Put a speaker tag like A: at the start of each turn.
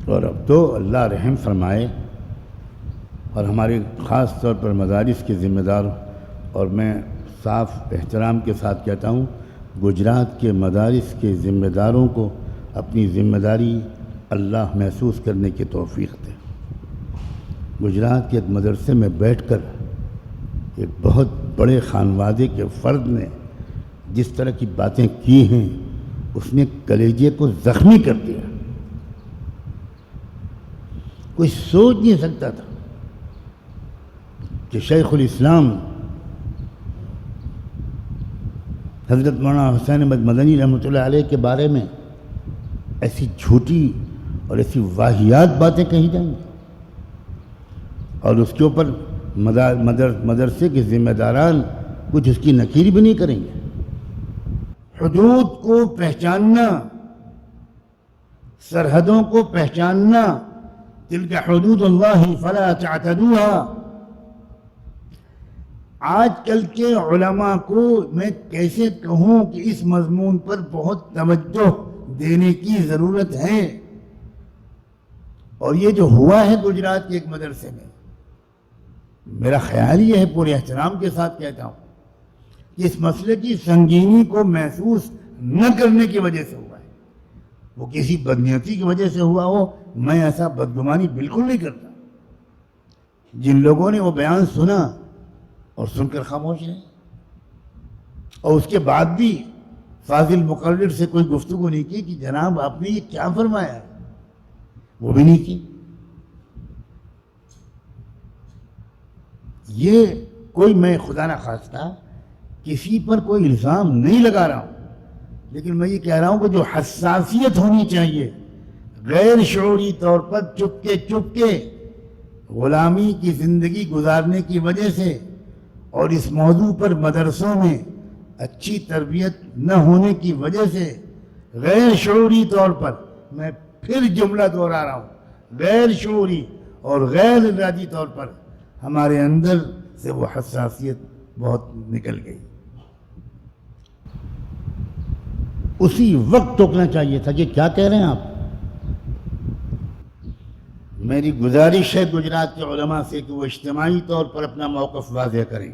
A: اور اب تو اللہ رحم فرمائے اور ہمارے خاص طور پر مدارس کے ذمہ دار، اور میں صاف احترام کے ساتھ کہتا ہوں گجرات کے مدارس کے ذمہ داروں کو اپنی ذمہ داری اللہ محسوس کرنے کی توفیق دے۔ گجرات کے ایک مدرسے میں بیٹھ کر ایک بہت بڑے خانوادے کے فرد نے جس طرح کی باتیں کی ہیں اس نے کلیجے کو زخمی کر دیا۔ کوئی سوچ نہیں سکتا تھا کہ شیخ الاسلام حضرت مولانا حسین احمد مدنی رحمۃ اللہ علیہ کے بارے میں ایسی جھوٹی اور ایسی واہیات باتیں کہی جائیں گی، اور اس کے اوپر مدرسے کے ذمہ داران کچھ اس کی نکیر بھی نہیں کریں گے۔ حدود کو پہچاننا، سرحدوں کو پہچاننا، تلک حدود اللہ فلا تعتدوها۔ آج کل کے علماء کو میں کیسے کہوں کہ اس مضمون پر بہت توجہ دینے کی ضرورت ہے، اور یہ جو ہوا ہے گجرات کے ایک مدرسے میں، میرا خیال یہ ہے، پورے احترام کے ساتھ کہتا ہوں، کہ اس مسئلے کی سنگینی کو محسوس نہ کرنے کی وجہ سے ہوا ہے۔ وہ کسی بدنیتی کی وجہ سے ہوا ہو، میں ایسا بدگمانی بالکل نہیں کرتا۔ جن لوگوں نے وہ بیان سنا اور سن کر خاموش رہے، اور اس کے بعد بھی فاضل مقرر سے کوئی گفتگو نہیں کی کہ جناب آپ نے یہ کیا فرمایا ہے، وہ بھی نہیں کی۔ یہ کوئی، میں خدا نہ خواستہ کسی پر کوئی الزام نہیں لگا رہا ہوں، لیکن میں یہ کہہ رہا ہوں کہ جو حساسیت ہونی چاہیے، غیر شعوری طور پر چپکے غلامی کی زندگی گزارنے کی وجہ سے اور اس موضوع پر مدرسوں میں اچھی تربیت نہ ہونے کی وجہ سے غیر شعوری طور پر، میں پھر جملہ دوہرا رہا ہوں، غیر شعوری اور غیر ارادی طور پر ہمارے اندر سے وہ حساسیت بہت نکل گئی۔ اسی وقت ٹوکنا چاہیے تھا کہ کیا کہہ رہے ہیں آپ۔ میری گزارش ہے گجرات کے علماء سے کہ وہ اجتماعی طور پر اپنا موقف واضح کریں۔